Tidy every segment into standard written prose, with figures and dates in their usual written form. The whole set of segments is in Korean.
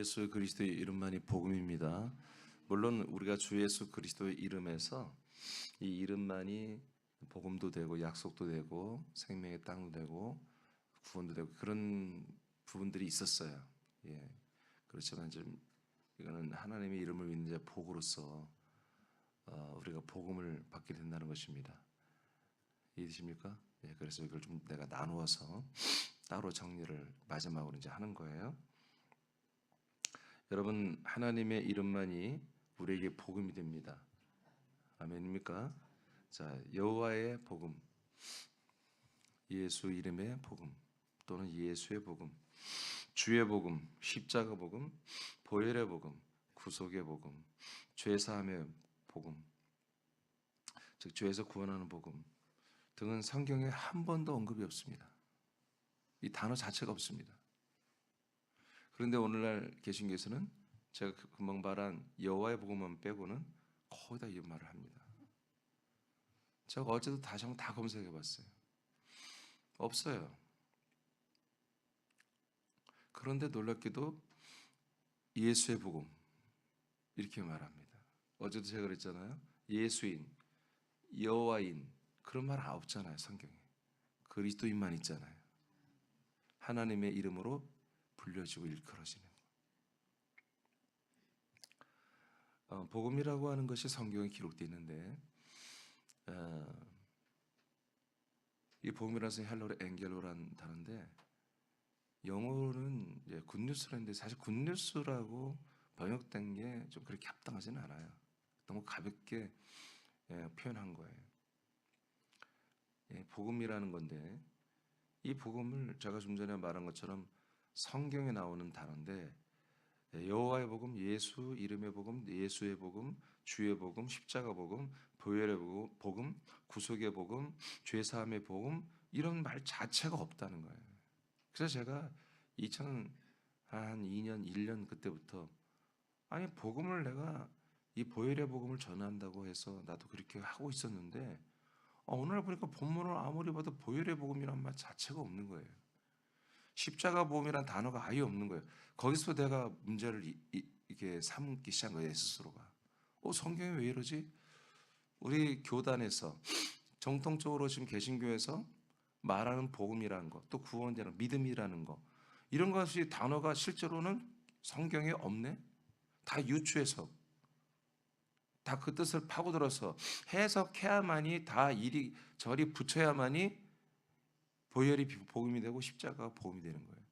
예수 그리스도의 이름만이 복음입니다. 물론 우리가 주 예수 그리스도의 이름에서 이 이름만이 복음도 되고 약속도 되고 생명의 땅도 되고 구원도 되고 그런 부분들이 있었어요. 예. 그렇지만 좀 이거는 하나님의 이름을 믿는 자 복으로서 우리가 복음을 받게 된다는 것입니다. 이해되십니까? 예. 그래서 이걸 좀 내가 나누어서 따로 정리를 마지막으로 이제 하는 거예요. 여러분, 하나님의 이름만이 우리에게 복음이 됩니다. 아멘입니까? 자, 여호와의 복음, 예수 이름의 복음, 또는 예수의 복음, 주의 복음, 십자가 복음, 보혈의 복음, 구속의 복음, 죄 사함의 복음, 즉 죄에서 구원하는 복음 등은 성경에 한 번도 언급이 없습니다. 이 단어 자체가 없습니다. 그런데 오늘날 개신교에서는 제가 금방 말한 여호와의 복음만 빼고는 거의 다 이 말을 합니다. 제가 어제도 다시 한번 다 검색해 봤어요. 없어요. 그런데 놀랍게도 예수의 복음 이렇게 말합니다. 어제도 제가 그랬잖아요. 예수인, 여호와인 그런 말 없잖아요. 성경에. 그리스도인만 있잖아요. 하나님의 이름으로 불려지고 일컬어지는 복음이라고 하는 것이 성경에 기록되어 있는데 이 복음이라는 것은 헬라어로 엔겔로라는 단어인데 영어로는 굿뉴스라는데 사실 굿뉴스라고 번역된 게 좀 그렇게 합당하지는 않아요. 너무 가볍게 표현한 거예요. 복음이라는 건데 이 복음을 제가 좀 전에 말한 것처럼 성경에 나오는 단어인데 여호와의 복음, 예수 이름의 복음, 예수의 복음, 주의 복음, 십자가 복음, 보혈의 복음, 구속의 복음, 죄 사함의 복음 이런 말 자체가 없다는 거예요. 그래서 제가 2002년 1년 그때부터 아니 복음을 내가 이 보혈의 복음을 전한다고 해서 나도 그렇게 하고 있었는데 오늘 보니까 본문을 아무리 봐도 보혈의 복음이란 말 자체가 없는 거예요. 십자가 복음이란 단어가 아예 없는 거예요. 거기서 내가 문제를 이렇게 삼기 시작한 거예요. 스스로가. 성경이 왜 이러지? 우리 교단에서 정통적으로 지금 개신교에서 말하는 복음이라는 것, 또 구원이라는 믿음이라는 것 이런 것이 단어가 실제로는 성경에 없네? 다 유추해서 다 그 뜻을 파고들어서 해석해야만이 다 이리 저리 붙여야만이 보혈이 복음이 되고 십자가가 복음이 되는 거예요.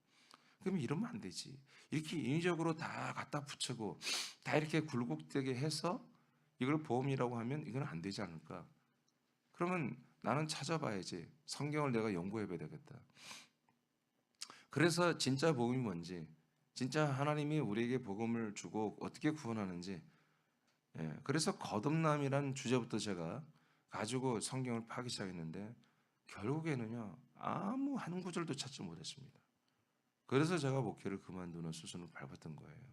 그럼 이러면 안 되지. 이렇게 인위적으로 다 갖다 붙이고 다 이렇게 굴곡되게 해서 이걸 복음이라고 하면 이건 안 되지 않을까? 그러면 나는 찾아봐야지. 성경을 내가 연구해 봐야 되겠다. 그래서 진짜 복음이 뭔지, 진짜 하나님이 우리에게 복음을 주고 어떻게 구원하는지, 그래서 거듭남이란 주제부터 제가 가지고 성경을 파기 시작했는데 결국에는요 아무 한 구절도 찾지 못했습니다. 그래서 제가 목회를 그만두는 수순을 밟았던 거예요.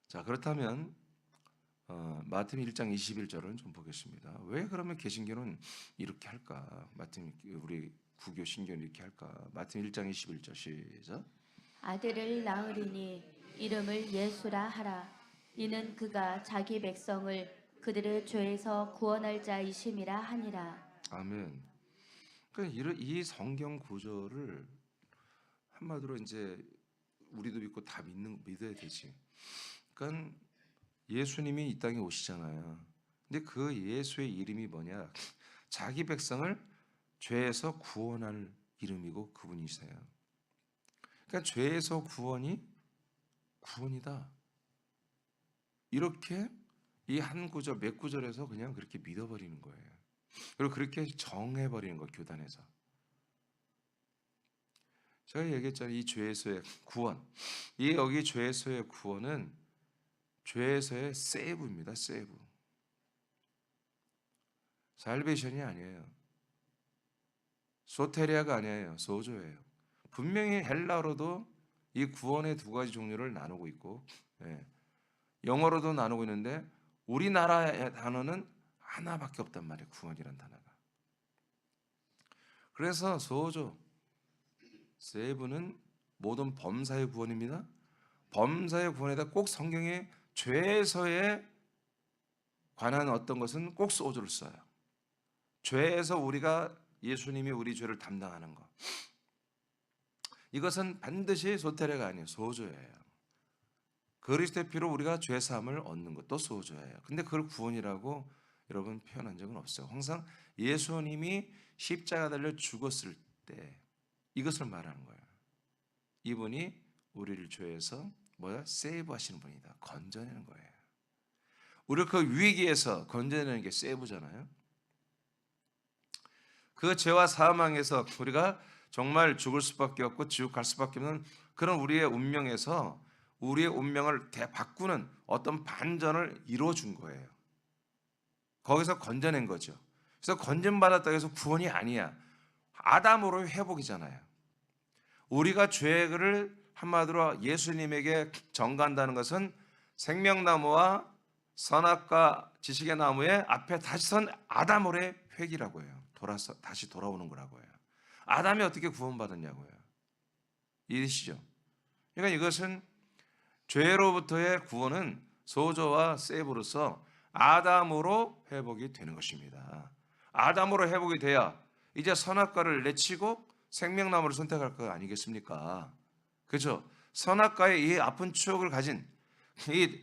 자, 그렇다면 마태복음 1장 21절을 좀 보겠습니다. 왜 그러면 개신교는 이렇게 할까? 우리 구교 신교는 이렇게 할까? 마태복음 1장 21절 시작. 아들을 낳으리니 이름을 예수라 하라. 이는 그가 자기 백성을 그들의 죄에서 구원할 자이심이라 하니라. 아멘. 그러니까 이 성경 구절을 한마디로 이제 우리도 믿고 다 믿어야 되지. 그러니까 예수님이 이 땅에 오시잖아요. 근데 그 예수의 이름이 뭐냐? 자기 백성을 죄에서 구원할 이름이고 그분이세요. 그러니까 죄에서 구원이다. 이렇게 이 한 구절 몇 구절에서 그냥 그렇게 믿어버리는 거예요. 그리고 그렇게 정해버리는 거 교단에서. 제가 얘기했잖아요. 이 죄에서의 구원. 여기 죄에서의 구원은 죄에서의 세이브입니다. 세이브. 살베이션이 아니에요. 소테리아가 아니에요. 소조예요. 분명히 헬라어로도 이 구원의 두 가지 종류를 나누고 있고 영어로도 나누고 있는데 우리나라의 단어는 하나밖에 없단 말이에요. 구원이란 단어가. 그래서 소조, 세이브는 모든 범사의 구원입니다. 범사의 구원에다 꼭 성경에 죄에서에 관한 어떤 것은 꼭 소주를 써요. 죄에서 우리가 예수님이 우리 죄를 담당하는 것. 이것은 반드시 소테레가 아니에요. 소주예요. 그리스도의 피로 우리가 죄 사함을 얻는 것도 소주예요. 근데 그걸 구원이라고 여러분 표현한 적은 없어요. 항상 예수님이 십자가 달려 죽었을 때 이것을 말하는 거예요. 이분이 우리를 죄에서 세이브 하시는 분이다. 건져내는 거예요. 우리를 그 위기에서 건져내는 게 세이브잖아요. 그 죄와 사망에서 우리가 정말 죽을 수밖에 없고 지옥 갈 수밖에 없는 그런 우리의 운명에서 우리의 운명을 바꾸는 어떤 반전을 이루어준 거예요. 거기서 건져낸 거죠. 그래서 건전받았다고 해서 구원이 아니야. 아담으로의 회복이잖아요. 우리가 죄를 한마디로 예수님에게 전가한다는 것은 생명나무와 선악과 지식의 나무의 앞에 다시 선 아담으로의 회귀라고 해요. 다시 돌아오는 거라고 해요. 아담이 어떻게 구원받았냐고요. 이해되시죠? 그러니까 이것은 죄로부터의 구원은 소조와 세이브로서 아담으로 회복이 되는 것입니다. 아담으로 회복이 돼야 이제 선악과를 내치고 생명나무를 선택할 거 아니겠습니까? 그렇죠? 선악과의 이 아픈 추억을 가진 이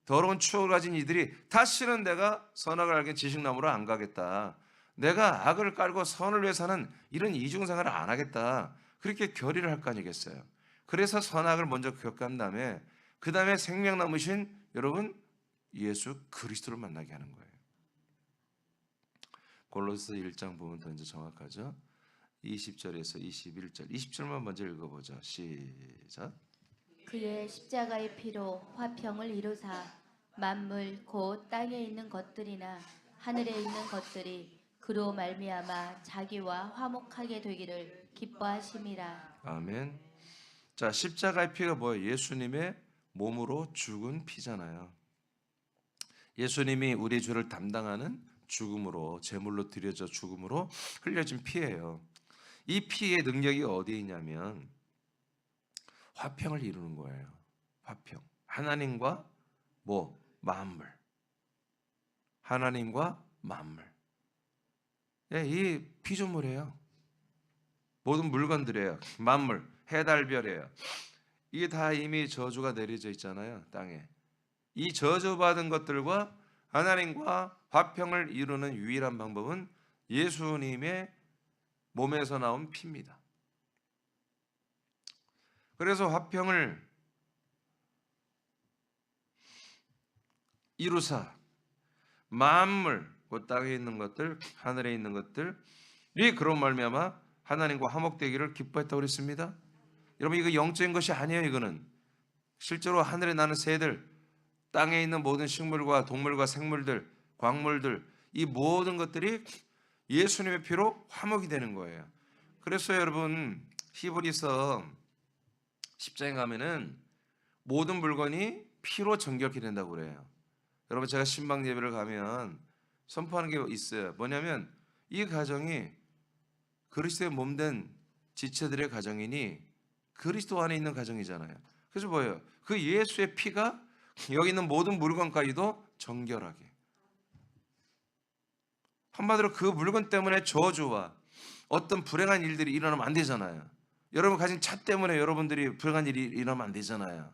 더러운 추억을 가진 이들이 다시는 내가 선악을 알게 지식나무로 안 가겠다. 내가 악을 깔고 선을 위해 사는 이런 이중생활을 안 하겠다. 그렇게 결의를 할 거 아니겠어요? 그래서 선악을 먼저 겪은 다음에 그 다음에 생명나무신 여러분 예수 그리스도를 만나게 하는 거예요. 골로새 1장 보면 더 이제 정확하죠. 20절에서 21절, 20절만 먼저 읽어보죠. 시작. 그의 십자가의 피로 화평을 이루사 만물 곧 땅에 있는 것들이나 하늘에 있는 것들이 그로 말미암아 자기와 화목하게 되기를 기뻐하심이라. 아멘. 자, 십자가의 피가 뭐예요? 예수님의 몸으로 죽은 피잖아요. 예수님이 우리 죄를 담당하는 죽음으로 제물로 드려져 죽음으로 흘려진 피예요. 이 피의 능력이 어디에 있냐면 화평을 이루는 거예요. 화평. 하나님과 만물. 하나님과 만물. 예, 이 피조물이에요. 모든 물건들이에요. 만물, 해달별이에요. 이게 다 이미 저주가 내려져 있잖아요. 땅에. 이 저주받은 것들과 하나님과 화평을 이루는 유일한 방법은 예수님의 몸에서 나온 피입니다. 그래서 화평을 이루사 만물, 그 땅에 있는 것들, 하늘에 있는 것들이 그런 말미암아 하나님과 화목되기를 기뻐했다고 그랬습니다. 여러분 이거 영적인 것이 아니에요. 이거는 실제로 하늘에 나는 새들, 땅에 있는 모든 식물과 동물과 생물들, 광물들 이 모든 것들이 예수님의 피로 화목이 되는 거예요. 그래서 여러분 히브리서 10장에 가면은 모든 물건이 피로 정결케 된다고 그래요. 여러분 제가 신방 예배를 가면 선포하는 게 있어요. 뭐냐면 이 가정이 그리스도의 몸된 지체들의 가정이니 그리스도 안에 있는 가정이잖아요. 그래서 뭐예요? 그 예수의 피가 여기 있는 모든 물건까지도 정결하게. 한마디로 그 물건 때문에 저주와 어떤 불행한 일들이 일어나면 안 되잖아요. 여러분 가진 차 때문에 여러분들이 불행한 일이 일어나면 안 되잖아요.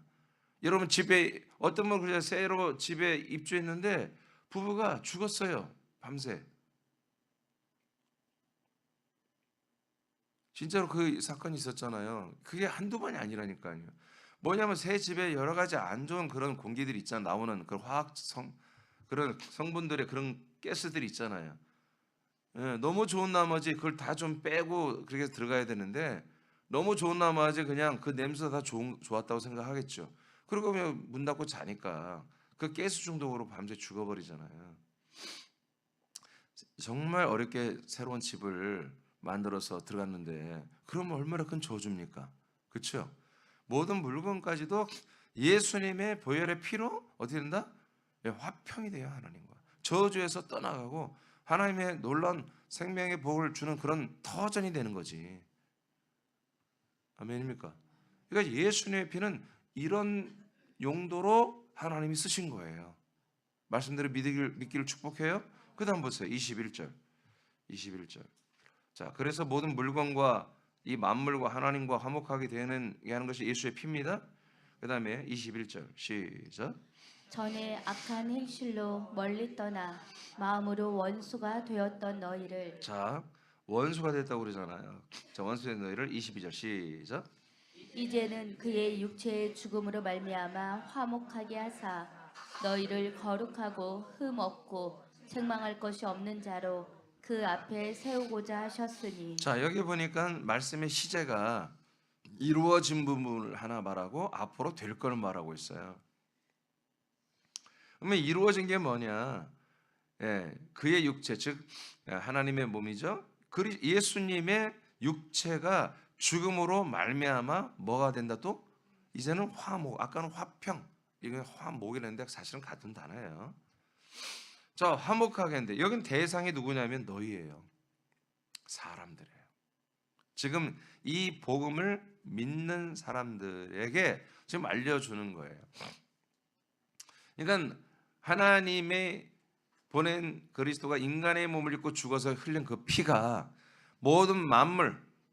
여러분 집에 어떤 분 그냥 새로 집에 입주했는데 부부가 죽었어요. 밤새. 진짜로 그 사건이 있었잖아요. 그게 한두 번이 아니라니까요. 뭐냐면 새 집에 여러 가지 안 좋은 그런 공기들이 있잖아요. 나오는 그런 그런 성분들의 그런 가스들이 있잖아요. 예, 너무 좋은 나머지 그걸 다 좀 빼고 그렇게 들어가야 되는데 너무 좋은 나머지 그냥 그 냄새가 다 좋았다고 생각하겠죠. 그리고 그냥 문 닫고 자니까 그 가스 중독으로 밤새 죽어버리잖아요. 정말 어렵게 새로운 집을 만들어서 들어갔는데 그러면 얼마나 큰 저주입니까? 그렇죠? 모든 물건까지도 예수님의 보혈의 피로 어떻게 된다? 화평이 돼요. 하나님과 저주에서 떠나가고 하나님의 놀라운 생명의 복을 주는 그런 터전이 되는 거지. 아멘입니까? 그러니까 예수님의 피는 이런 용도로 하나님이 쓰신 거예요. 말씀대로 믿기를 축복해요. 그 다음 보세요. 21절. 자, 그래서 모든 물건과 이 만물과 하나님과 화목하게 되는 게 하는 것이 예수의 피입니다. 그 다음에 21절 시작. 전에 악한 행실로 멀리 떠나 마음으로 원수가 되었던 너희를 자, 원수가 됐다고 그러잖아요. 자, 원수 된 너희를 22절 시작. 이제는 그의 육체의 죽음으로 말미암아 화목하게 하사 너희를 거룩하고 흠 없고 책망할 것이 없는 자로 그 앞에 세우고자 하셨으니. 자, 여기 보니까 말씀의 시제가 이루어진 부분을 하나 말하고 앞으로 될 걸 말하고 있어요. 그러면 이루어진 게 뭐냐? 그의 육체, 즉 하나님의 몸이죠. 예수님의 육체가 죽음으로 말미암아 뭐가 된다 또? 이제는 화목, 아까는 화평, 이건 화목이라는데 사실은 같은 단어예요. 자, 화목하게 했는데 여긴 대상이 누구냐면 너희예요. 사람들이에요. 지금 이 복음을 믿는 사람들에게 지금 알려주는 거예요. 그러니까 하나님의 보낸 그리스도가 인간의 몸을 입고 죽어서 흘린 그 피가 모든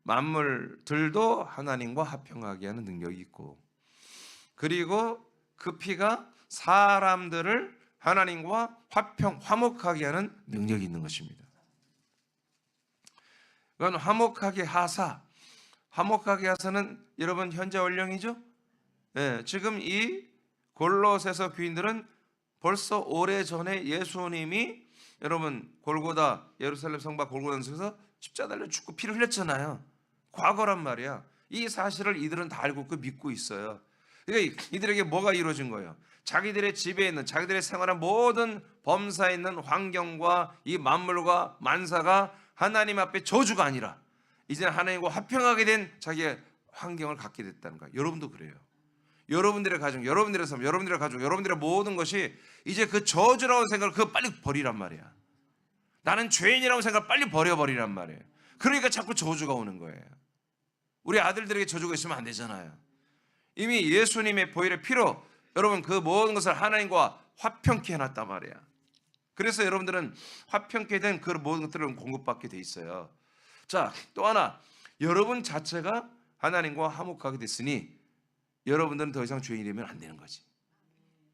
만물들도 하나님과 화평하게 하는 능력이 있고, 그리고 그 피가 사람들을 하나님과 화목하게 하는 능력이 있는 것입니다. 그건 화목하게 하사는 여러분 현재 원령이죠? 지금 이 골로새서 교인들은 벌써 오래전에 예수님이 여러분 골고다 예루살렘 성막 골고다에서 십자가 달려 죽고 피를 흘렸잖아요. 과거란 말이야. 이 사실을 이들은 다 알고 있고 믿고 있어요. 그러니까 이들에게 뭐가 이루어진 거예요? 자기들의 집에 있는, 자기들의 생활한 모든 범사에 있는 환경과 이 만물과 만사가 하나님 앞에 저주가 아니라 이제 하나님과 화평하게 된 자기의 환경을 갖게 됐다는 거예요. 여러분도 그래요. 여러분들의 가정, 여러분들의 삶, 여러분들의 가족, 여러분들의 모든 것이 이제 그 저주라는 생각을 그거 빨리 버리란 말이야. 나는 죄인이라는 생각을 빨리 버려버리란 말이에요. 그러니까 자꾸 저주가 오는 거예요. 우리 아들들에게 저주가 있으면 안 되잖아요. 이미 예수님의 보혈의 피로 여러분 그 모든 것을 하나님과 화평케 해놨단 말이야. 그래서 여러분들은 화평케 된 그 모든 것들을 공급받게 돼 있어요. 자, 또 하나, 여러분 자체가 하나님과 화목하게 됐으니 여러분들은 더 이상 죄인이 되면 안 되는 거지.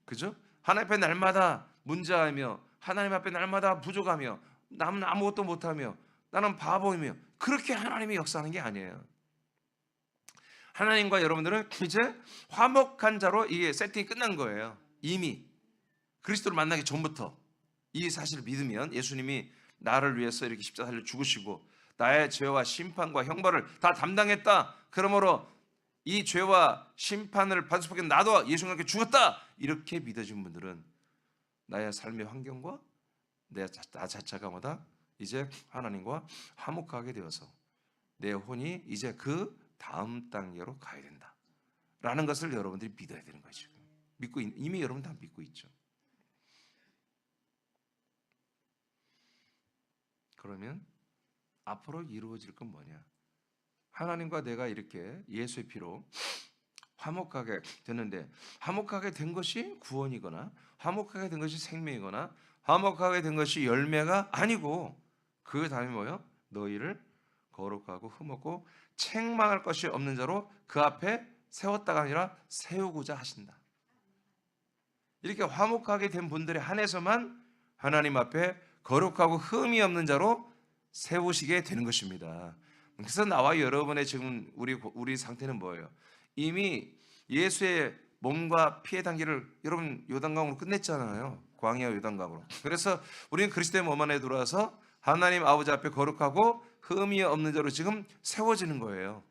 그죠? 하나님 앞에 날마다 문제하며 하나님 앞에 날마다 부족하며 남은 아무것도 못하며 나는 바보이며 그렇게 하나님이 역사하는 게 아니에요. 하나님과 여러분들은 이제 화목한 자로 이게 세팅이 끝난 거예요. 이미 그리스도를 만나기 전부터 이 사실을 믿으면 예수님이 나를 위해서 이렇게 십자가 달려 죽으시고 나의 죄와 심판과 형벌을 다 담당했다. 그러므로 이 죄와 심판을 받을 수밖에 나도 예수님과 함께 죽었다. 이렇게 믿어진 분들은 나의 삶의 환경과 나 자체가 뭐다? 이제 하나님과 화목하게 되어서 내 혼이 이제 그 다음 단계로 가야 된다 라는 것을 여러분들이 믿어야 되는 거죠. 이미 여러분 다 믿고 있죠. 그러면 앞으로 이루어질 건 뭐냐? 하나님과 내가 이렇게 예수의 피로 화목하게 됐는데, 화목하게 된 것이 구원이거나 화목하게 된 것이 생명이거나 화목하게 된 것이 열매가 아니고 그 다음에 뭐요? 너희를 거룩하고 흠없고 책망할 것이 없는 자로 그 앞에 세웠다가 아니라 세우고자 하신다. 이렇게 화목하게 된 분들에 한해서만 하나님 앞에 거룩하고 흠이 없는 자로 세우시게 되는 것입니다. 그래서 나와 여러분의 지금 우리 상태는 뭐예요? 이미 예수의 몸과 피의 단계를 여러분 요단강으로 끝냈잖아요. 광야 요단강으로. 그래서 우리는 그리스도의 몸 안에 들어와서 하나님 아버지 앞에 거룩하고 흠이 없는 자로 지금 세워지는 거예요.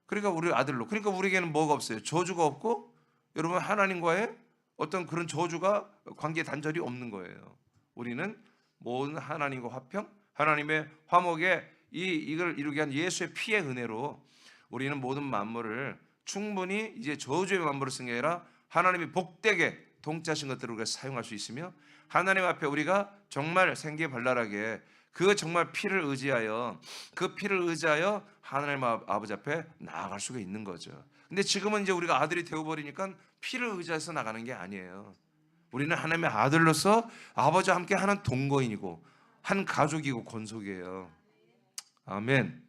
그러니까 우리 아들로. 그러니까 우리에게는 뭐가 없어요? 저주가 없고 여러분 하나님과의 어떤 그런 저주가 관계 단절이 없는 거예요. 우리는 모든 하나님과 화평, 하나님의 화목에 이걸 이루게 한 예수의 피의 은혜로 우리는 모든 만물을 충분히 이제 저주의 만물을 쓴 게 아니라 하나님이 복되게 통치하신 것들을 우리가 사용할 수 있으며 하나님 앞에 우리가 정말 생기발랄하게 그 정말 피를 의지하여 그 피를 의지하여 하나님 아버지 앞에 나아갈 수가 있는 거죠. 근데 지금은 이제 우리가 아들이 되어버리니까 피를 의지해서 나가는 게 아니에요. 우리는 하나님의 아들로서 아버지와 함께 하는 동거인이고 한 가족이고 권속이에요. 아멘.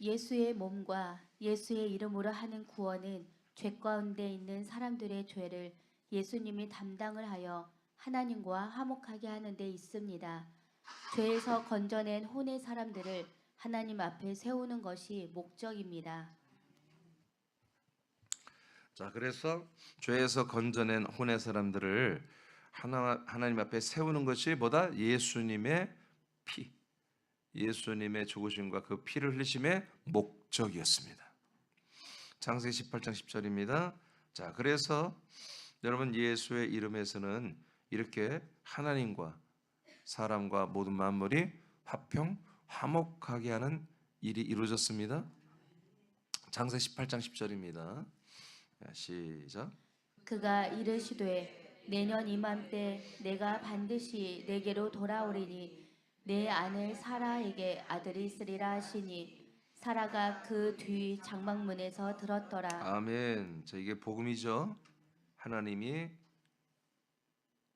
예수의 몸과 예수의 이름으로 하는 구원은 죄 가운데 있는 사람들의 죄를 예수님이 담당을 하여 하나님과 화목하게 하는 데 있습니다. 죄에서 건져낸 혼의 사람들을 하나님 앞에 세우는 것이 목적입니다. 자, 그래서 죄에서 건져낸 혼의 사람들을 하나님 앞에 세우는 것이 뭐다? 예수님의 피, 예수님의 죽으심과 그 피를 흘리심의 목적이었습니다. 창세기 18장 10절입니다. 자, 그래서 여러분 예수의 이름에서는 이렇게 하나님과 사람과 모든 만물이 화평, 화목하게 하는 일이 이루어졌습니다. 창세기 18장 10절입니다. 시작. 그가 이르시되 내년 이맘때 내가 반드시 내게로 돌아오리니 내 아내 사라에게 아들이 있으리라 하시니 사라가 그 뒤 장막문에서 들었더라. 아멘. 자, 이게 복음이죠. 하나님이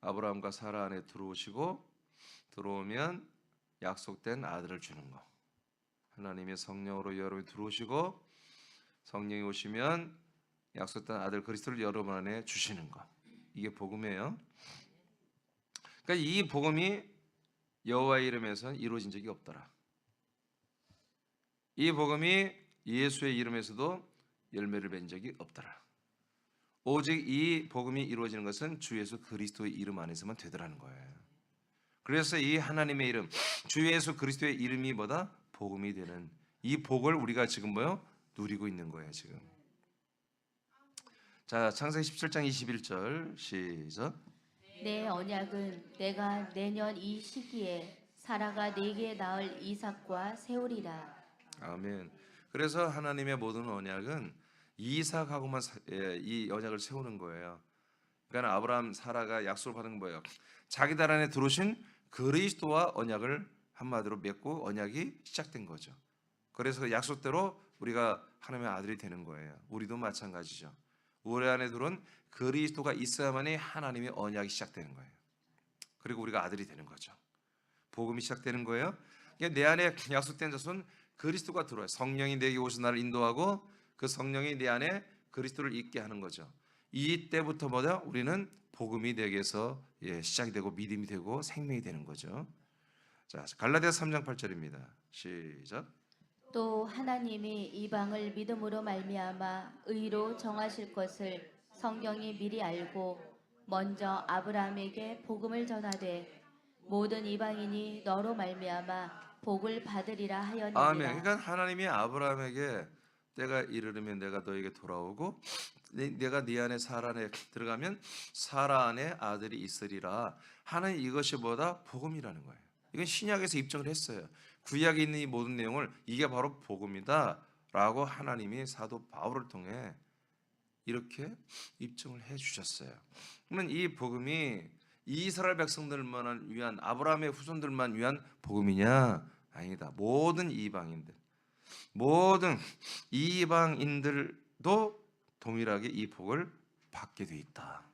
아브라함과 사라 안에 들어오시고 들어오면 약속된 아들을 주는 거. 하나님의 성령으로 여러분이 들어오시고 성령이 오시면 약속된 아들 그리스도를 여러분 안에 주시는 거. 이게 복음이에요. 그러니까 이 복음이 여호와의 이름에서는 이루어진 적이 없더라. 이 복음이 예수의 이름에서도 열매를 맺은 적이 없더라. 오직 이 복음이 이루어지는 것은 주 예수 그리스도의 이름 안에서만 되더라는 거예요. 그래서 이 하나님의 이름, 주 예수 그리스도의 이름이 뭐다? 복음이 되는 이 복을 우리가 지금 뭐요? 누리고 있는 거예요, 지금. 자, 창세기 17장 21절 시작. 내 언약은 내가 내년 이 시기에 사라가 네게 낳을 이삭과 세우리라. 아멘. 그래서 하나님의 모든 언약은 이삭하고만 이 언약을 세우는 거예요. 그러니까 아브라함, 사라가 약속을 받은 거예요. 자기들 안에 들어오신 그리스도와 언약을 한마디로 맺고 언약이 시작된 거죠. 그래서 그 약속대로 우리가 하나님의 아들이 되는 거예요. 우리도 마찬가지죠. 우리 안에 들어온 그리스도가 있어야만이 하나님의 언약이 시작되는 거예요. 그리고 우리가 아들이 되는 거죠. 복음이 시작되는 거예요. 내 안에 약속된 자손 그리스도가 들어와요. 성령이 내게 오셔서 나를 인도하고 그 성령이 내 안에 그리스도를 있게 하는 거죠. 이때부터 뭐다? 우리는 복음이 내게서 시작이 되고 믿음이 되고 생명이 되는 거죠. 자, 갈라디아서 3장 8절입니다. 시작. 또 하나님이 이방을 믿음으로 말미암아 의로 정하실 것을 성경이 미리 알고 먼저 아브라함에게 복음을 전하되 모든 이방인이 너로 말미암아 복을 받으리라 아멘. 하였느니라. 그러니까 하나님이 아브라함에게 때가 이르르면 내가 너에게 돌아오고 내가 네 안에 사라 안에 들어가면 사라 안에 아들이 있으리라 하는 이것이 뭐다? 복음이라는 거예요. 이건 신약에서 입증을 했어요. 구약에 있는 이 모든 내용을 이게 바로 복음이다 라고 하나님이 사도 바울을 통해 이렇게 입증을 해 주셨어요. 그러면 이 복음이 이스라엘 백성들만 위한 아브라함의 후손들만 위한 복음이냐? 아니다. 모든 이방인들, 모든 이방인들도 동일하게 이 복을 받게 돼 있다.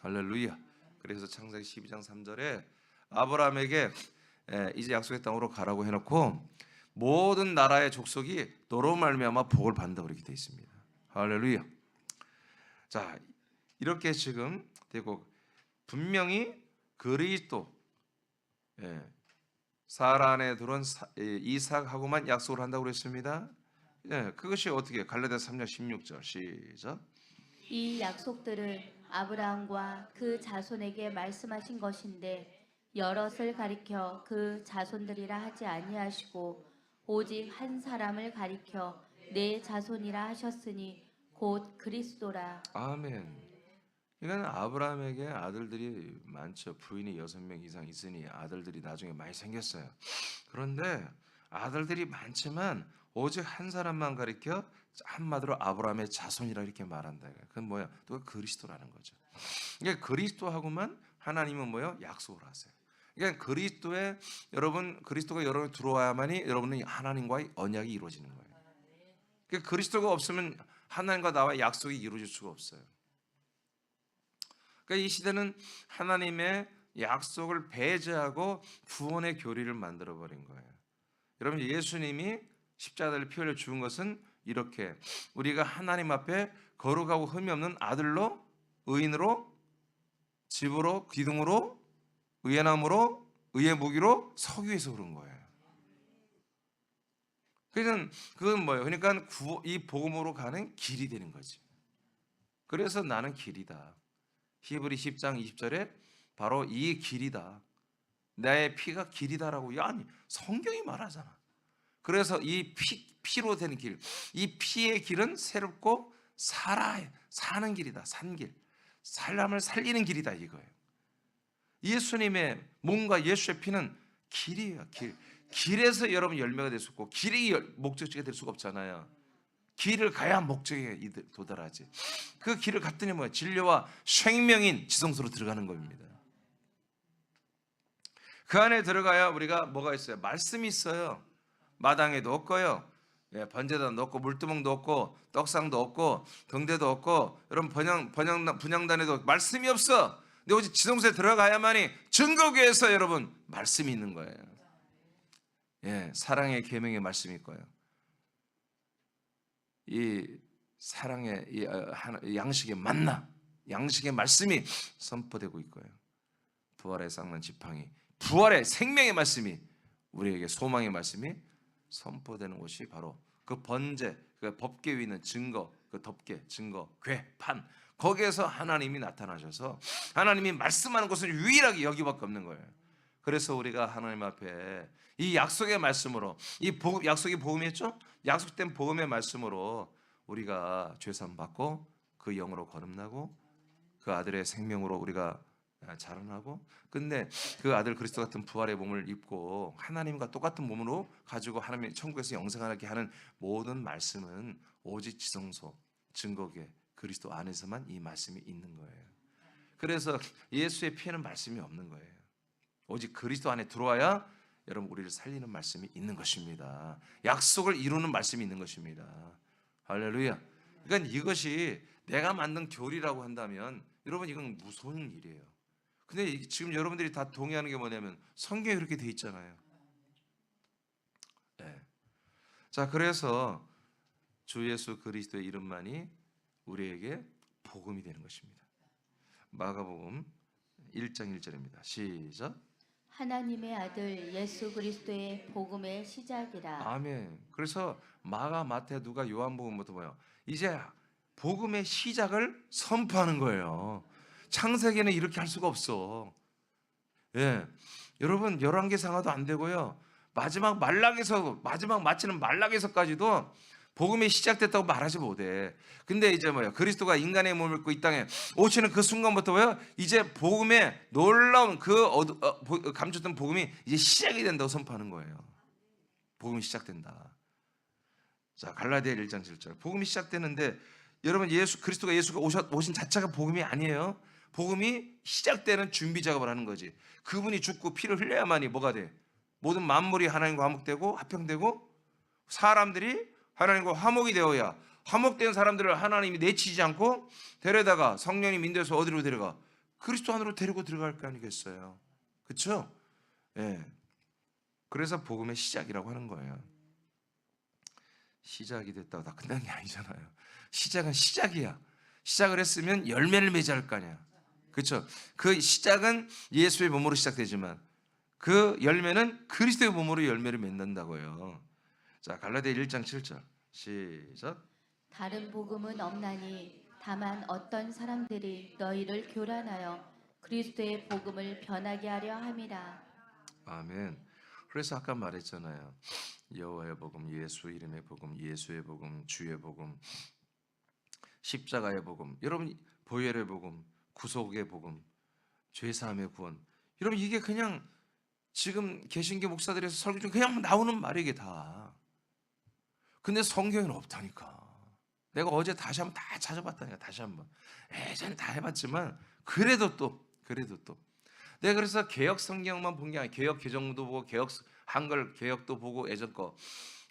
할렐루야. 그래서 창세기 12장 3절에 아브라함에게 이제 약속의 땅으로 가라고 해놓고 모든 나라의 족속이 너로 말미암아 복을 받는다고 그렇게 돼 있습니다. 할렐루야. 자, 이렇게 지금 되고 분명히 그리스도 사라 안에 들어온 이삭하고만 약속을 한다고 그랬습니다. 그것이 어떻게 갈라디아서 3장 16절 시작. 이 약속들을 아브라함과 그 자손에게 말씀하신 것인데 여럿을 가리켜 그 자손들이라 하지 아니하시고 오직 한 사람을 가리켜 내 자손이라 하셨으니 곧 그리스도라. 아멘. 이건 아브라함에게 아들들이 많죠. 부인이 6명 이상 있으니 아들들이 나중에 많이 생겼어요. 그런데 아들들이 많지만 오직 한 사람만 가리켜 한마디로 아브라함의 자손이라 이렇게 말한다. 그건 뭐야? 또 그리스도라는 거죠. 이게 그리스도하고만 하나님은 뭐요? 약속을 하세요. 그러니까 그리스도가 여러분 들어와야만이 여러분은 하나님과의 언약이 이루어지는 거예요. 그러니까 그리스도가 없으면 하나님과 나와 약속이 이루어질 수가 없어요. 그러니까 이 시대는 하나님의 약속을 배제하고 구원의 교리를 만들어 버린 거예요. 여러분, 예수님이 십자가를 피 흘려 죽은 것은 이렇게 우리가 하나님 앞에 거룩하고 흠이 없는 아들로, 의인으로, 집으로, 기둥으로, 의의 나무로, 의의 무기로 서기 위해서 그런 거예요. 그래서 그건 뭐예요? 그러니까 이 복음으로 가는 길이 되는 거지. 그래서 나는 길이다. 히브리 10장 20절에 바로 이 길이다. 나의 피가 길이다라고. 아니, 성경이 말하잖아. 그래서 이 피로 되는 길, 이 피의 길은 새롭고 사는 길이다. 산길, 사람을 살리는 길이다 이거예요. 예수님의 몸과 예수의 피는 길이에요. 길에서 여러분 열매가 될 수 없고, 길이 목적지가 될 수가 없잖아요. 길을 가야 목적에 도달하지. 그 길을 갔더니 뭐야? 진리와 생명인 지성소로 들어가는 겁니다. 그 안에 들어가야 우리가 뭐가 있어요? 말씀이 있어요. 마당에도 없고요, 번제단도 없고, 물두멍도 없고, 떡상도 없고, 등대도 없고, 여러분 분향단에도 말씀이 없어. 근데 오직 지성소에 들어가야만이 증거교회에서 여러분 말씀이 있는 거예요. 사랑의 계명의 말씀이 있고요, 이 사랑의 양식의 만나, 양식의 말씀이 선포되고 있고요, 부활의 쌍난 지팡이, 부활의 생명의 말씀이, 우리에게 소망의 말씀이 선포되는 곳이 바로 그 번제, 그 법궤 위에 있는 증거, 그 덮개, 증거, 궤, 판, 거기에서 하나님이 나타나셔서 하나님이 말씀하는 것은 유일하게 여기밖에 없는 거예요. 그래서 우리가 하나님 앞에 이 약속의 말씀으로, 이 약속이 복음이었죠? 약속된 복음의 말씀으로 우리가 죄사함 받고 그 영으로 거듭나고 그 아들의 생명으로 우리가 자라나고, 근데 그 아들 그리스도 같은 부활의 몸을 입고 하나님과 똑같은 몸으로 가지고 하나님의 천국에서 영생하게 하는 모든 말씀은 오직 지성소, 증거계, 그리스도 안에서만 이 말씀이 있는 거예요. 그래서 예수의 피에는 말씀이 없는 거예요. 오직 그리스도 안에 들어와야 여러분 우리를 살리는 말씀이 있는 것입니다. 약속을 이루는 말씀이 있는 것입니다. 할렐루야. 그러니까 이것이 내가 만든 교리라고 한다면 여러분 이건 무서운 일이에요. 근데 지금 여러분들이 다 동의하는 게 뭐냐면 성경에 그렇게 돼 있잖아요. 자, 그래서 주 예수 그리스도의 이름만이 우리에게 복음이 되는 것입니다. 마가복음 1장 1절입니다. 시작. 하나님의 아들 예수 그리스도의 복음의 시작이라. 아멘. 그래서 마가, 마태, 누가, 요한복음부터 뭐예요? 이제 복음의 시작을 선포하는 거예요. 창세기는 이렇게 할 수가 없어. 여러분 열왕기상하도 안 되고요, 마지막 마치는 말라기서까지도 복음이 시작됐다고 말하지 못해. 근데 이제 뭐야? 그리스도가 인간의 몸을 입고 이 땅에 오시는 그 순간부터 뭐야? 이제 복음의 놀라운 감췄던 복음이 이제 시작이 된다고 선포하는 거예요. 복음이 시작된다. 자, 갈라디아 1장 7절. 복음이 시작되는데 여러분 그리스도가 예수가 오신 자체가 복음이 아니에요. 복음이 시작되는 준비 작업을 하는 거지. 그분이 죽고 피를 흘려야만이 뭐가 돼? 모든 만물이 하나님과 화목되고 화평되고 사람들이 하나님과 화목이 되어야, 화목된 사람들을 하나님이 내치지 않고 데려다가 성령님 인도해서 어디로 데려가? 그리스도 안으로 데리고 들어갈 거 아니겠어요? 그렇죠? 그래서 복음의 시작이라고 하는 거예요. 시작이 됐다고 다 끝난 게 아니잖아요. 시작은 시작이야. 시작을 했으면 열매를 맺어야 할 거 아니야. 그렇죠? 그 시작은 예수의 몸으로 시작되지만 그 열매는 그리스도의 몸으로 열매를 맺는다고요. 자, 갈라디아 1장 7절 시작. 다른 복음은 없나니 다만 어떤 사람들이 너희를 교란하여 그리스도의 복음을 변하게 하려 함이라. 아멘. 그래서 아까 말했잖아요. 여호와의 복음, 예수 이름의 복음, 예수의 복음, 주의 복음, 십자가의 복음, 여러분 보혈의 복음, 구속의 복음, 죄사함의 구원. 여러분 이게 그냥 지금 개신교 목사들에서 설교 중 그냥 나오는 말이 이게 다. 근데 성경에는 없다니까. 내가 어제 다시 한번 다 찾아봤다니까. 다시 한번. 예전에 다 해봤지만 그래도 또 내가 그래서 개역 성경만 본 게 아니라 개역 개정도 보고 개역 한글 개역도 보고 예전 거,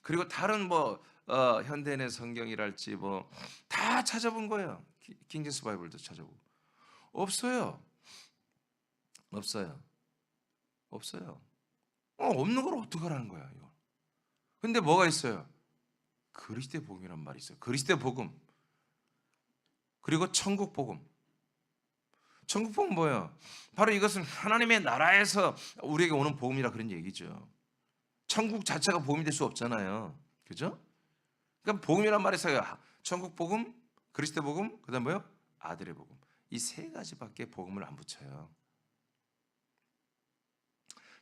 그리고 다른 뭐 현대인의 성경이랄지 뭐 다 찾아본 거예요. 킹제스 바이블도 찾아보고 없어요. 없어요. 없어요. 없는 걸 어떡하라는 거야 이거. 근데 뭐가 있어요? 그리스도의 복음이란 말이 있어요. 그리스도의 복음. 그리고 천국 복음. 천국 복음 뭐예요? 바로 이것은 하나님의 나라에서 우리에게 오는 복음이라 그런 얘기죠. 천국 자체가 복음이 될 수 없잖아요. 그죠? 그러니까 복음이란 말이 있어요. 천국 복음, 그리스도 복음, 그다음 뭐요? 아들의 복음. 이 세 가지밖에 복음을 안 붙여요.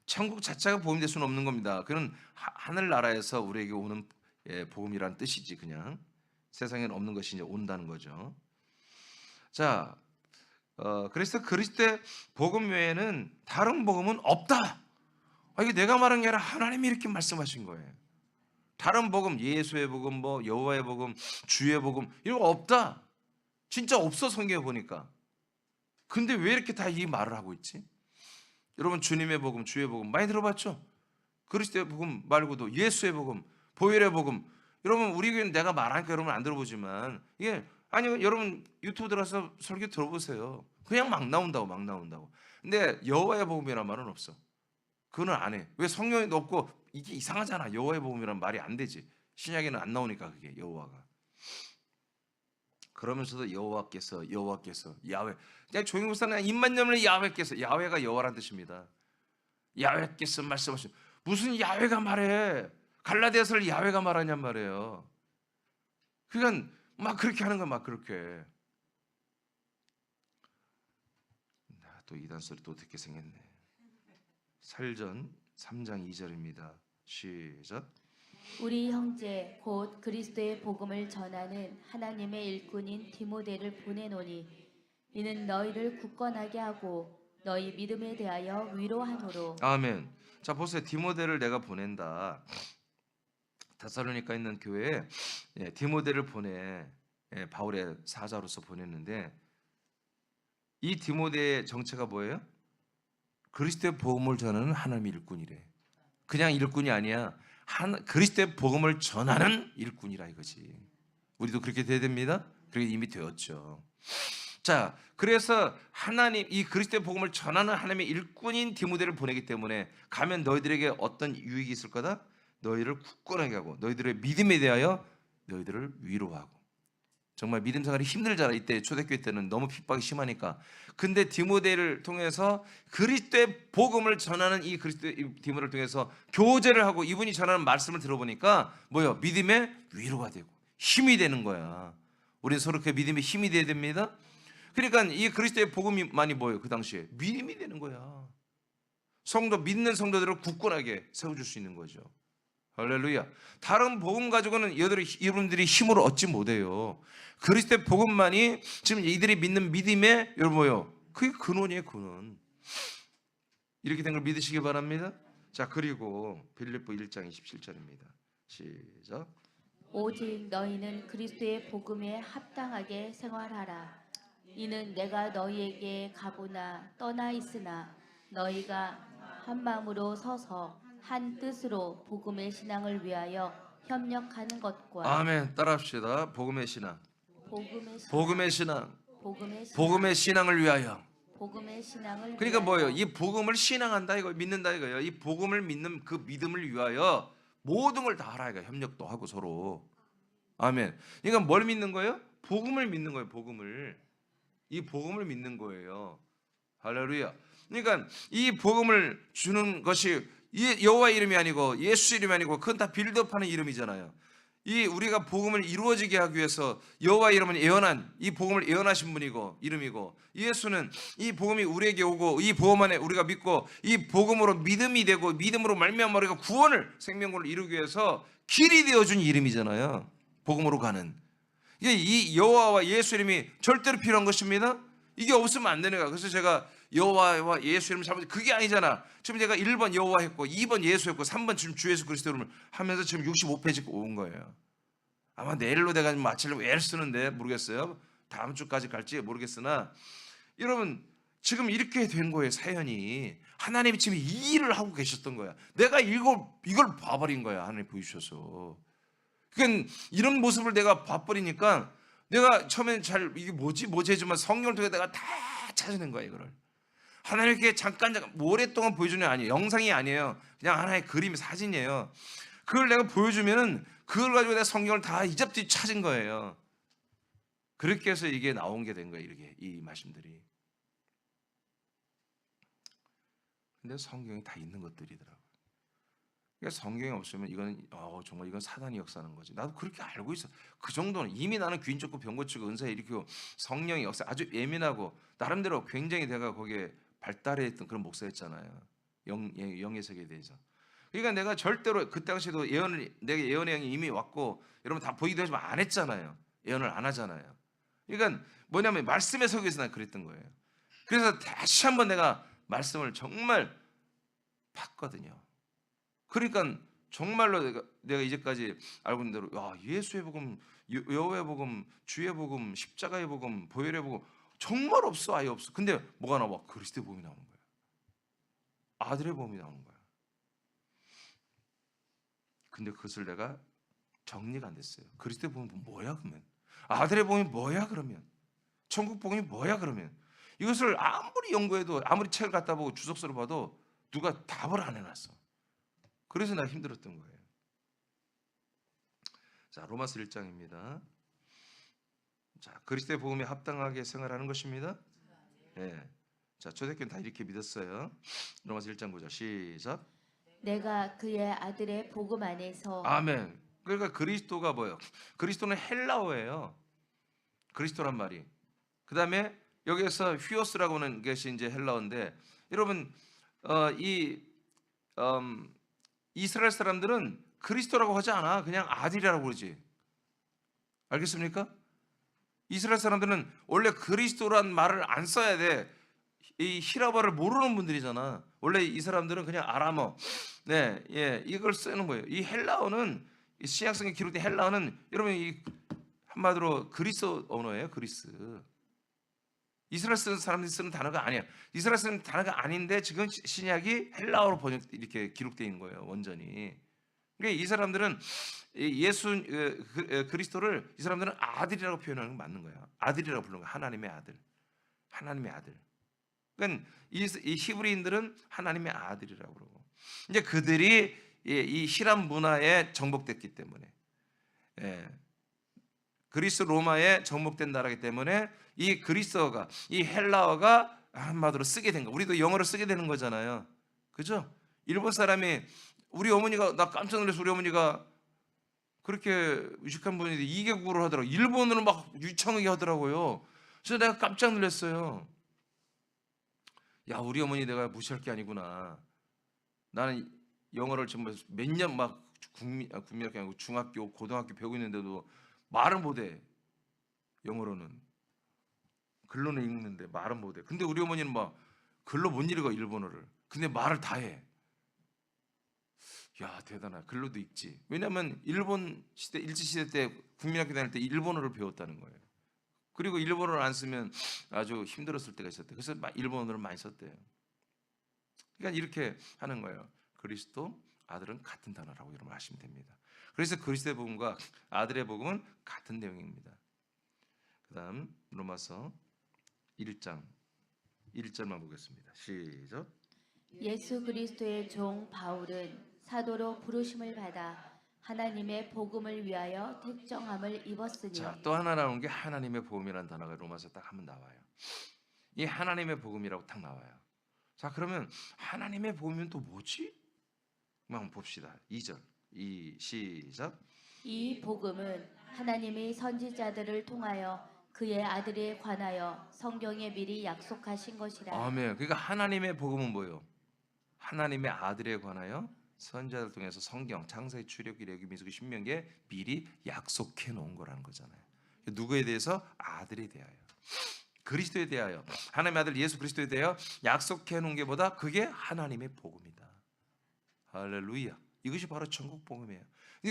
천국 자체가 복음이 될 수는 없는 겁니다. 그는 하늘나라에서 우리에게 오는 복음이란 뜻이지 그냥 세상에는 없는 것이 이제 온다는 거죠. 자, 그래서 그리스도의 복음 외에는 다른 복음은 없다. 이게 내가 말한 게 아니라 하나님이 이렇게 말씀하신 거예요. 다른 복음, 예수의 복음, 뭐 여호와의 복음, 주의 복음 이런 거 없다. 진짜 없어 성경에 보니까. 근데 왜 이렇게 다 이 말을 하고 있지? 여러분 주님의 복음, 주의 복음 많이 들어봤죠? 그리스도의 복음 말고도 예수의 복음, 보혈의 복음. 여러분 우리 교회는 내가 말하니까 여러분 안 들어보지만 이게 아니 여러분 유튜브 들어서 설교 들어보세요. 그냥 막 나온다고 막 나온다고. 근데 여호와의 복음이란 말은 없어. 그거는 안 해. 왜 성경에도 없고 이게 이상하잖아. 여호와의 복음이란 말이 안 되지. 신약에는 안 나오니까 그게 여호와가. 그러면서도 여호와께서 야훼. 그냥 조용히 목사는 입만 열면 야훼께서 야훼가 여호와란 뜻입니다. 야훼께서 말씀하신 무슨 야훼가 말해? 갈라디아서를 야훼가 말하냔 말이에요. 그러니까 막 그렇게 하는 거야, 막 그렇게. 또 이단 소리 또 듣게 생겼네. 살전 3장 2절입니다. 시작. 우리 형제 곧 그리스도의 복음을 전하는 하나님의 일꾼인 디모데를 보내노니 이는 너희를 굳건하게 하고 너희 믿음에 대하여 위로하므로. 아멘. 자 보세요. 디모데를 내가 보낸다. 데살로니가 있는 교회에 디모데를 보내. 바울의 사자로서 보냈는데 이 디모데의 정체가 뭐예요? 그리스도의 복음을 전하는 하나님의 일꾼이래. 그냥 일꾼이 아니야. 그리스도의 복음을 전하는 일꾼이라 이거지. 우리도 그렇게 돼야 됩니다. 그렇게 이미 되었죠. 자, 그래서 하나님 이 그리스도의 복음을 전하는 하나님의 일꾼인 디모데를 보내기 때문에 가면 너희들에게 어떤 유익이 있을 거다? 너희를 굳건하게 하고 너희들의 믿음에 대하여 너희들을 위로하고. 정말 믿음 생활이 힘들잖아. 이때 초대교회 때는 너무 핍박이 심하니까. 근데 디모데를 통해서 그리스도의 복음을 전하는 이 디모데를 통해서 교제를 하고 이분이 전하는 말씀을 들어보니까 뭐요? 믿음의 위로가 되고 힘이 되는 거야. 우리는 서로 그 믿음의 힘이 돼야 됩니다. 그러니까 이 그리스도의 복음만이 뭐예요? 그 당시에 믿음이 되는 거야. 성도 믿는 성도들을 굳건하게 세워줄 수 있는 거죠. 할렐루야. 다른 복음 가지고는 여러분들이 힘을 얻지 못해요. 그리스도의 복음만이 지금 이들이 믿는 믿음의 여러분 뭐요? 그게 근원이에요, 근원. 이렇게 된 걸 믿으시기 바랍니다. 자, 그리고 빌립보 1장 27절입니다. 시작. 오직 너희는 그리스도의 복음에 합당하게 생활하라. 이는 내가 너희에게 가보나 떠나 있으나 너희가 한 마음으로 서서 한 뜻으로 복음의 신앙을 위하여 협력하는 것과. 아멘. 따라합시다. 복음의 신앙. 복음의 신앙. 복음의 신앙을 위하여. 복음의 신앙을 그러니까 위하여. 뭐예요? 이 복음을 신앙한다 이거 믿는다 이거예요. 이 복음을 믿는 그 믿음을 위하여 모든 걸 다 하라 이거. 협력도 하고 서로. 아멘. 그러니까 뭘 믿는 거예요? 복음을 믿는 거예요. 복음을. 이 복음을 믿는 거예요. 할렐루야. 그러니까 이 복음을 주는 것이 여호와 이름이 아니고 예수 이름이 아니고 그건 다 빌드업하는 이름이잖아요. 이 우리가 복음을 이루어지게 하기 위해서 여호와 이름은 예언한 이 복음을 예언하신 분이고 이름이고 예수는 이 복음이 우리에게 오고 이 복음 안에 우리가 믿고 이 복음으로 믿음이 되고 믿음으로 말미암아 우리가 구원을 생명을 이루기 위해서 길이 되어준 이름이잖아요. 복음으로 가는 이게 이 여호와와 예수 이름이 절대로 필요한 것입니다. 이게 없으면 안 되는 거야. 그래서 제가 여호와와 예수 이름을 잘못 그게 아니잖아. 지금 제가 1번 여호와 했고 2번 예수 했고 3번 지금 주 예수 그리스도 이름을 하면서 지금 65페이지 온 거예요. 아마 내일로 내가 마치려고 애를 쓰는데 모르겠어요. 다음 주까지 갈지 모르겠으나 여러분 지금 이렇게 된 거예요. 사연이 하나님이 지금 이 일을 하고 계셨던 거야. 내가 이걸 봐버린 거야. 하나님 보여주셔서. 그러니까 이런 모습을 내가 봐버리니까 내가 처음엔 잘 이게 뭐지 해지만 성경을 통해 내가 다 찾아낸 거야 이거를. 하나님께 잠깐 오랫동안 보여주는 게 아니에요. 영상이 아니에요. 그냥 하나의 그림, 사진이에요. 그걸 내가 보여주면은 그걸 가지고 내가 성경을 다 이잡듯이 찾은 거예요. 그렇게 해서 이게 나온 게 된 거예요. 이렇게 이 말씀들이. 근데 성경이 다 있는 것들이더라고요. 그러니까 성경이 없으면 이건 정말 이건 사단이 역사하는 거지. 나도 그렇게 알고 있어. 그 정도는 이미 나는 귀인 쫓고 병 고치고 은사에 일으키고 성령의 역사 아주 예민하고 나름대로 굉장히 내가 거기에 발달해 있던 그런 목사였잖아요. 영의 세계에 대해서. 그러니까 내가 절대로 그 당시에도 내게 예언의 영이 이미 왔고 여러분 다 보이기도 하지만 안 했잖아요. 예언을 안 하잖아요. 그러니까 뭐냐면 말씀에 서기 위해서 난 그랬던 거예요. 그래서 다시 한번 내가 말씀을 정말 봤거든요. 그러니까 정말로 내가 이제까지 알고 있는 대로 예수의 복음, 여호와의 복음, 주의 복음, 십자가의 복음, 보혈의 복음 정말 없어. 아예 없어. 근데 뭐가 나와? 그리스도의 복음이 나오는 거야. 아들의 복음이 나오는 거야. 근데 그것을 내가 정리가 안 됐어요. 그리스도의 복음은 뭐야 그러면? 아들의 복음이 뭐야 그러면? 천국 복음이 뭐야 그러면? 이것을 아무리 연구해도 아무리 책을 갖다 보고 주석서를 봐도 누가 답을 안 해놨어. 그래서 내가 힘들었던 거예요. 자, 로마서 1장입니다. 자, 그리스도의 복음에 합당하게 생활하는 것입니다. 네. 자, 초대교회는 다 이렇게 믿었어요. 로마서 1장 9절 시작. 내가 그의 아들의 복음 안에서 아멘. 그러니까 그리스도가 뭐예요? 그리스도는 헬라어예요. 그리스도란 말이. 그 다음에 여기에서 휘오스라고 하는 것이 이제 헬라어인데, 여러분 이스라엘 사람들은 그리스도라고 하지 않아. 그냥 아들이라고 그러지. 알겠습니까? 이스라엘 사람들은 원래 그리스도란 말을 안 써야 돼. 이 히라바를 모르는 분들이잖아. 원래 이 사람들은 그냥 아람어, 이걸 쓰는 거예요. 이 헬라어는 신약성에 기록된 헬라어는 여러분 이 한마디로 그리스 언어예요. 그리스. 이스라엘 쓰는 사람들이 쓰는 단어가 아니야. 이스라엘 쓰는 단어가 아닌데 지금 신약이 헬라어로 번역 이렇게 기록되어 있는 거예요. 원전이. 그러니까 이 사람들은 예수 그리스도를 이 사람들은 아들이라고 표현하는 건 맞는 거예요. 아들이라고 부르는 거예요. 하나님의 아들. 하나님의 아들. 그러니까 이 히브리인들은 하나님의 아들이라고 그러고 이제 그들이 이 히람 문화에 정복됐기 때문에 그리스 로마에 정복된 나라이기 때문에 이 그리스어가 이 헬라어가 한마디로 쓰게 된 거. 우리도 영어로 쓰게 되는 거잖아요. 그죠? 일본 사람이 우리 어머니가 나 깜짝 놀라서 우리 어머니가 그렇게 유식한 분인데 2개국어로 하더라고요. 일본어는 막 유창하게 하더라고요. 그래서 내가 깜짝 놀랐어요. 야, 우리 어머니 내가 무시할 게 아니구나. 나는 영어를 정말 몇 년 막 국민학교 아니고 중학교, 고등학교 배우고 있는데도 말은 못해. 영어로는 글로는 읽는데 말은 못해. 근데 우리 어머니는 막 글로 못 읽어 일본어를. 근데 말을 다 해. 야, 대단하다. 글로도 읽지. 왜냐하면 일본 시대 일제 시대 때 국민학교 다닐 때 일본어를 배웠다는 거예요. 그리고 일본어를 안 쓰면 아주 힘들었을 때가 있었대. 그래서 일본어를 많이 썼대요. 그러니까 이렇게 하는 거예요. 그리스도 아들은 같은 단어라고 여러분 아시면 됩니다. 그래서 그리스도의 복음과 아들의 복음은 같은 내용입니다. 그다음 로마서 1장 1절만 보겠습니다. 시작. 예수 그리스도의 종 바울은 사도로 부르심을 받아 하나님의 복음을 위하여 택정함을 입었으니. 자, 또 하나 나오는 게 하나님의 복음이라는 단어가 로마서 딱 한번 나와요. 이 하나님의 복음이라고 딱 나와요. 자, 그러면 하나님의 복음은 또 뭐지? 한번 봅시다. 2절 시작. 이 복음은 하나님이 선지자들을 통하여 그의 아들에 관하여 성경에 미리 약속하신 것이라. 아멘. 그러니까 하나님의 복음은 뭐예요? 하나님의 아들에 관하여 선지자들 통해서 성경, 창세기, 출애굽기, 레위기, 민수기, 신명기에 미리 약속해 놓은 거라는 거잖아요. 누구에 대해서? 아들에 대하여, 그리스도에 대하여, 하나님의 아들 예수 그리스도에 대하여 약속해 놓은 게 뭐다? 그게 하나님의 복음이다. 할렐루야. 이것이 바로 천국 복음이에요.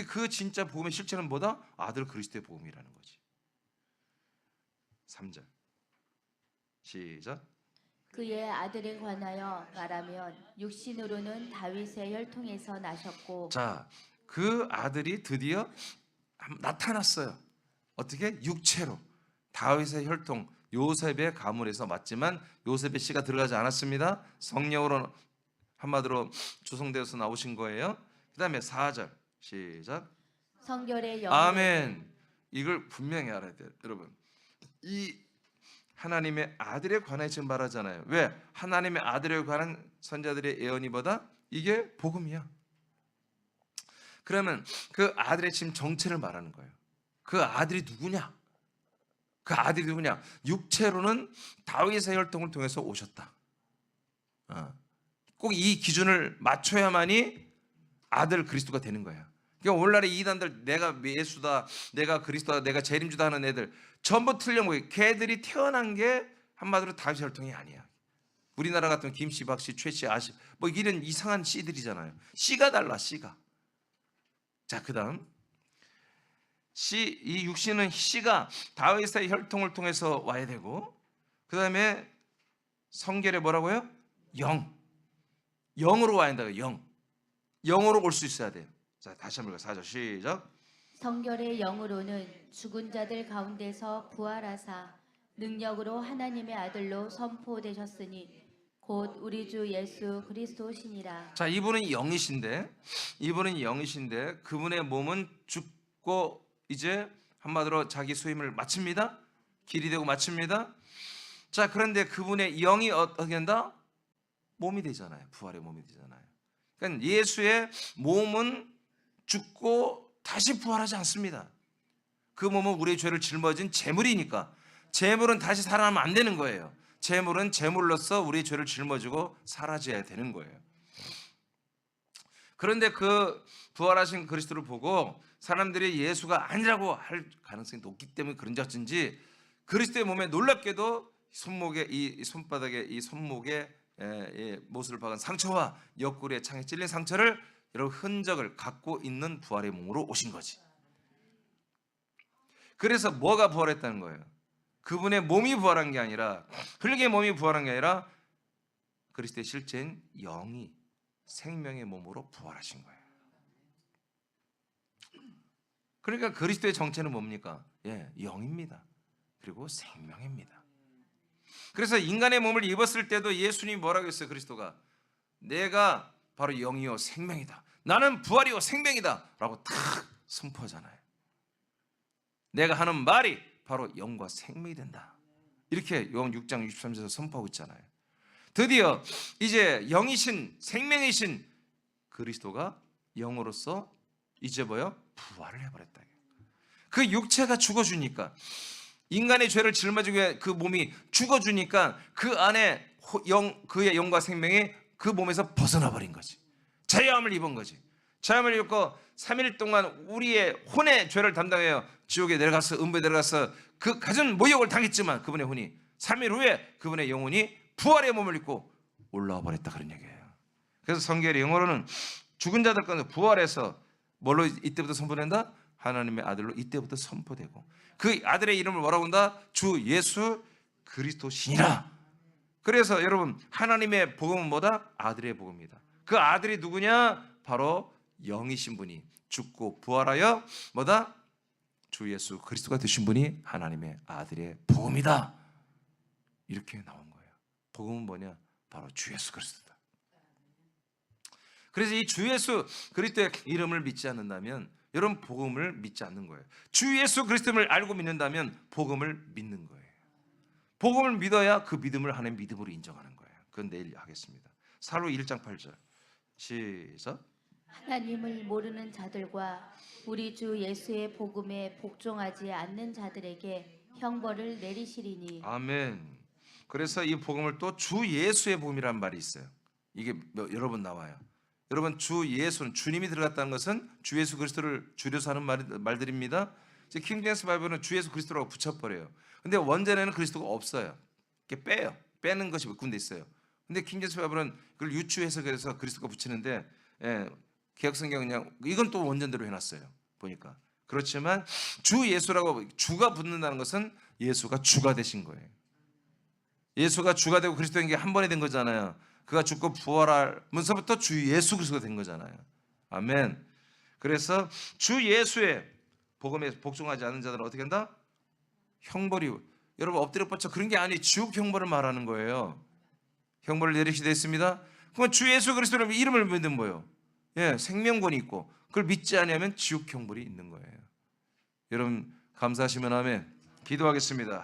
그 진짜 복음의 실체는 뭐다? 아들 그리스도의 복음이라는 거지. 3절 시작. 그의 아들에 관하여 말하면 육신으로는 다윗의 혈통에서 나셨고. 자, 그 아들이 드디어 나타났어요. 어떻게? 육체로. 다윗의 혈통 요셉의 가문에서 맞지만 요셉의 씨가 들어가지 않았습니다. 성령으로 한마디로 조성되어서 나오신 거예요. 그 다음에 4절 시작. 성결의 영으로 아멘. 이걸 분명히 알아야 돼요. 여러분, 이 하나님의 아들에 관해 지금 말하잖아요. 왜? 하나님의 아들에 관한 선자들의 예언이보다 이게 복음이야. 그러면 그 아들의 지금 정체를 말하는 거예요. 그 아들이 누구냐? 그 아들이 누구냐? 육체로는 다윗의 혈통을 통해서 오셨다. 꼭 이 기준을 맞춰야만이 아들 그리스도가 되는 거야. 그러니까 오늘날의 이단들 내가 예수다, 내가 그리스도다, 내가 재림주다 하는 애들 전부 틀려먹어요. 걔들이 태어난 게 한마디로 다윗 혈통이 아니야. 우리나라 같은 김씨, 박씨, 최씨, 아씨 뭐 이런 이상한 씨들이잖아요. 씨가 달라, 씨가. 자, 그다음 이 육신은 씨가 다윗의 혈통을 통해서 와야 되고, 그다음에 성결에 뭐라고요? 영으로 와야 된다고요. 영으로 올 수 있어야 돼요. 자, 다시 한번 4절 시작. 성결의 영으로는 죽은 자들 가운데서 부활하사 능력으로 하나님의 아들로 선포되셨으니 곧 우리 주 예수 그리스도시니라. 자, 이분은 영이신데 그분의 몸은 죽고 이제 한마디로 자기 수임을 마칩니다. 길이 되고 마칩니다. 자, 그런데 그분의 영이 어떻게 된다? 몸이 되잖아요. 부활의 몸이 되잖아요. 그러니까 예수의 몸은 죽고 다시 부활하지 않습니다. 그 몸은 우리의 죄를 짊어진 제물이니까. 제물은 다시 살아나면 안 되는 거예요. 제물은 제물로서 우리의 죄를 짊어지고 사라져야 되는 거예요. 그런데 그 부활하신 그리스도를 보고 사람들이 예수가 아니라고 할 가능성이 높기 때문에 그런 자인지, 그리스도의 몸에 놀랍게도 손목에 이 손바닥에 이 손목에 못을 박은 상처와 옆구리에 창에 찔린 상처를 여러분 흔적을 갖고 있는 부활의 몸으로 오신 거지. 그래서 뭐가 부활했다는 거예요? 그분의 몸이 부활한 게 아니라, 흙의 몸이 부활한 게 아니라 그리스도의 실제인 영이 생명의 몸으로 부활하신 거예요. 그러니까 그리스도의 정체는 뭡니까? 영입니다. 그리고 생명입니다. 그래서 인간의 몸을 입었을 때도 예수님이 뭐라고 했어요? 그리스도가 내가 바로 영이요 생명이다, 나는 부활이요 생명이다 라고 탁 선포하잖아요. 내가 하는 말이 바로 영과 생명이 된다, 이렇게 요한 6장 63절에서 선포하고 있잖아요. 드디어 이제 영이신 생명이신 그리스도가 영으로서 이제 뭐요? 부활을 해버렸다. 그 육체가 죽어주니까, 인간의 죄를 짊어지기 위해 그 몸이 죽어주니까 그 안에 그의 영과 생명이 그 몸에서 벗어나 버린 거지. 자유함을 입은 거지. 자유함을 입고 3일 동안 우리의 혼의 죄를 담당해요. 지옥에 내려가서 음부에 내려가서 그 가진 모욕을 당했지만 그분의 혼이 3일 후에 그분의 영혼이 부활의 몸을 입고 올라와 버렸다, 그런 얘기예요. 그래서 성경의 영어로는 죽은 자들 가운데 부활해서 뭘로 이때부터 선포된다? 하나님의 아들로 이때부터 선포되고, 그 아들의 이름을 뭐라고 한다? 주 예수 그리스도시니라. 그래서 여러분 하나님의 복음은 뭐다? 아들의 복음이다. 그 아들이 누구냐? 바로 영이신 분이 죽고 부활하여 뭐다? 주 예수 그리스도가 되신 분이 하나님의 아들의 복음이다. 이렇게 나온 거예요. 복음은 뭐냐? 바로 주 예수 그리스도다. 그래서 이 주 예수 그리스도의 이름을 믿지 않는다면 여러분 복음을 믿지 않는 거예요. 주 예수 그리스도를 알고 믿는다면 복음을 믿는 거예요. 복음을 믿어야 그 믿음을 하나님의 믿음으로 인정하는 거예요. 그건 내일 하겠습니다. 사로 1장 8절 시작. 하나님을 모르는 자들과 우리 주 예수의 복음에 복종하지 않는 자들에게 형벌을 내리시리니. 아멘. 그래서 이 복음을 또 주 예수의 복음이라는 말이 있어요. 이게 여러 번 나와요. 여러분 주 예수는 주님이 들어갔다는 것은 주 예수 그리스도를 줄여서 하는 말들입니다. 킹 제임스 바이블은 주 예수 그리스도라고 붙여버려요. 근데 원전에는 그리스도가 없어요. 이렇게 빼요. 빼는 것이 몇 군데 있어요. 근데 킹 제임스 바이블은 그걸 유추해서 그리스도가 붙이는데, 개혁성경은 그냥 이건 또 원전대로 해놨어요. 보니까. 그렇지만 주 예수라고 주가 붙는다는 것은 예수가 주가 되신 거예요. 예수가 주가 되고 그리스도인 게 한 번에 된 거잖아요. 그가 죽고 부활하면서부터 주 예수 그리스도가 된 거잖아요. 아멘. 그래서 주 예수의 복음에 복종하지 않는 자들은 어떻게 한다? 형벌이. 여러분 엎드려 뻗쳐 그런 게 아니 지옥 형벌을 말하는 거예요. 형벌을 내리시게 됐습니다. 그럼 주 예수 그리스도의 이름을 믿는 뭐예요? 예, 생명권이 있고 그걸 믿지 않으면 지옥 형벌이 있는 거예요. 여러분 감사하시면 아멘. 기도하겠습니다.